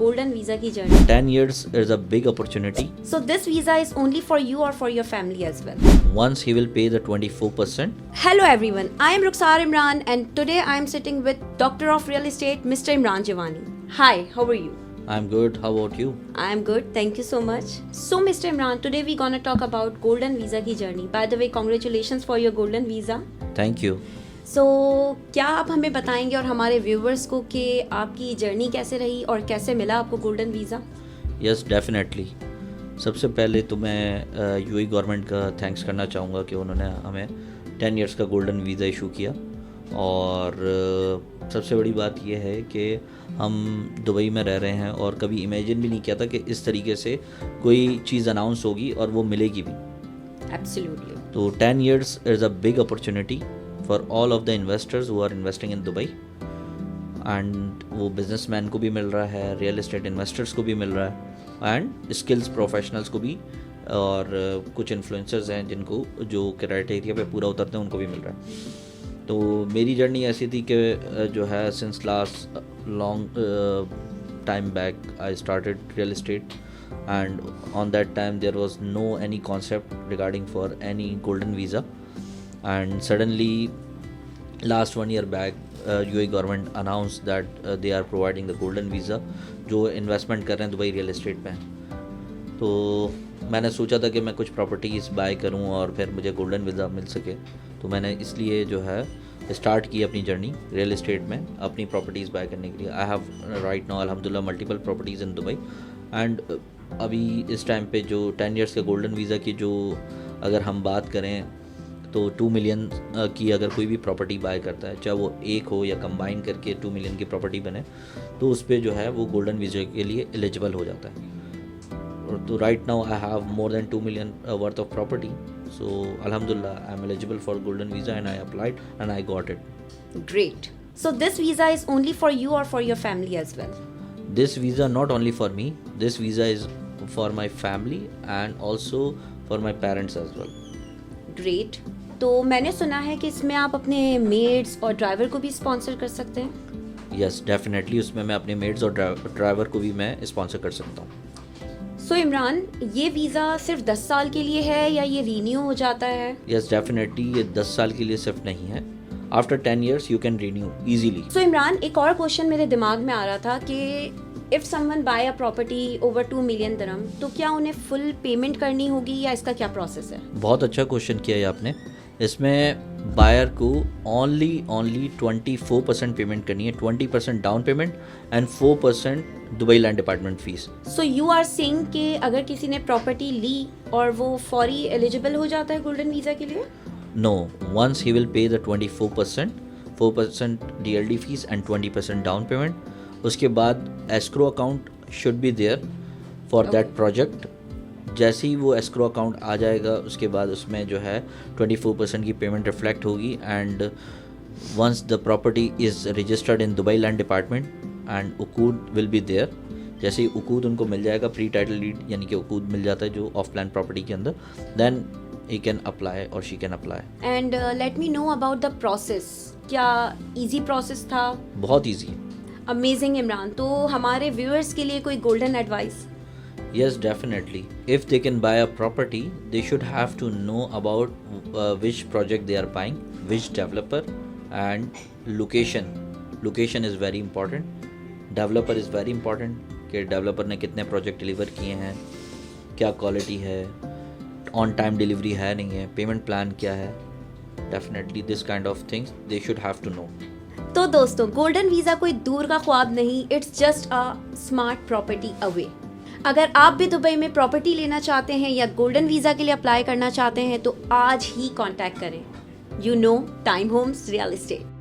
golden visa की journey. 10 years is a big opportunity. So this visa is only for you or for your family as well. Once he will pay the 24%. Hello everyone, I am Rukhsar Imran and today I am sitting with Doctor of Real Estate, Mr. Imran Javani. Hi, how are you? I'm good. How about you? I am good, thank you so much. So Mr. Imran, today we gonna talk about golden visa की journey. By the way, congratulations for your golden visa. Thank you. So क्या आप हमें बताएंगे और हमारे viewers को कि आपकी जर्नी कैसे रही और कैसे मिला आपको गोल्डन वीज़ा? Yes, definitely. सबसे पहले तो मैं यूएई गवर्नमेंट का थैंक्स करना चाहूँगा कि उन्होंने हमें 10 इयर्स का गोल्डन वीज़ा इशू किया। और सबसे बड़ी बात यह है कि हम दुबई में रह रहे हैं और कभी इमेजिन भी नहीं किया था कि इस तरीके से कोई चीज़ अनाउंस होगी और वो मिलेगी भी। Absolutely. तो 10 years is a big opportunity for all of the investors who are investing in Dubai, and वो बिजनेसमैन को भी मिल रहा है, रियल एस्टेट इन्वेस्टर्स को भी मिल रहा है, एंड स्किल्स प्रोफेशनल्स को भी, और कुछ इन्फ्लुएंसर्स हैं जिनको जो क्राइटेरिया पे पूरा उतरते हैं उनको भी मिल रहा है। तो मेरी जर्नी ऐसी थी कि जो है since last long time back I started real estate, and on that time there was no any concept regarding for any golden visa, and suddenly last 1 year back UAE government announced that they are providing the golden visa जो investment कर रहे हैं Dubai real estate में। तो मैंने सोचा था कि मैं कुछ प्रॉपर्टीज़ बाय करूं और फिर मुझे गोल्डन वीज़ा मिल सके, तो मैंने इसलिए जो है स्टार्ट की अपनी जर्नी रियल एस्टेट में अपनी प्रॉपर्टीज़ बाय करने के लिए। आई हैव राइट नाउ अल्हम्दुलिल्लाह multiple properties in Dubai, and अभी इस टाइम पे जो 10 इयर्स के गोल्डन वीज़ा की जो अगर हम बात करें तो 2 मिलियन की अगर कोई भी प्रॉपर्टी बाय करता है, चाहे वो एक हो या कंबाइन करके 2 मिलियन की प्रॉपर्टी बने, तो उस पर जो है वो गोल्डन वीज़ा के लिए एलिजिबल हो जाता है। तो right now I have more than 2 million worth of property, so अल्हम्दुलिल्लाह I am eligible for golden visa and I applied and I got it. Great. So this visa is only for you or for your family as well? This visa not only for me, this visa is for my family and also for my parents as well. Great. तो मैंने सुना है कि इसमें आप अपने maids और driver को भी स्पॉन्सर कर सकते हैं? Yes, definitely उसमें मैं अपने मेड्स और ड्राइवर को भी मैं स्पॉन्सर कर सकता हूँ। So इमरान, ये वीज़ा सिर्फ 10 साल के लिए है या ये रीन्यू हो जाता है? Yes, definitely ये 10 साल के लिए सिर्फ नहीं है। After 10 years you can renew easily. So Imran, एक और क्वेश्चन मेरे दिमाग में आ रहा था कि if someone buy a property over 2 million dirham, तो क्या उन्हें फुल पेमेंट करनी होगी या इसका क्या प्रोसेस है? बहुत अच्छा क्वेश्चन किया है आपने। इसमें बायर को ओनली 24% पेमेंट करनी है, 20% down payment and 4% Dubai land department fees. So you are saying कि अगर किसी ने प्रॉपर्टी ली और वो फौरी एलिजिबल हो जाता है गोल्डन वीज़ा के लिए? No, once he will pay the 4% DLD fees and 20% down payment, उसके बाद escrow account should be there for that project। जैसे ही वो escrow account आ जाएगा उसके बाद उसमें जो है 24% की पेमेंट रिफ्लेक्ट होगी, and once the property is registered in Dubai Land Department and उकूद will be there। जैसे ही उकूद उनको मिल जाएगा, प्री टाइटल डीड यानी कि उकूद मिल जाता है जो ऑफ प्लान प्रॉपर्टी के अंदर, then he can apply or she can apply. And let me know about the process. क्या easy process था? बहुत easy। Amazing इमरान, तो हमारे viewers के लिए कोई golden advice? Yes, definitely. If they can buy a property, they should have to know about which project they are buying, which developer, and location. Location is very important. Developer is very important कि developer ने कितने project deliver किए हैं, क्या quality है, on time delivery है नहीं है, पेमेंट प्लान क्या है। Definitely this kind of things they should have to know. तो दोस्तों, गोल्डन वीज़ा कोई दूर का ख्वाब नहीं, it's just a smart property away. अगर आप भी दुबई में प्रॉपर्टी लेना चाहते हैं या गोल्डन वीज़ा के लिए अप्लाई करना चाहते हैं तो आज ही कांटेक्ट करें। You know, time homes real estate.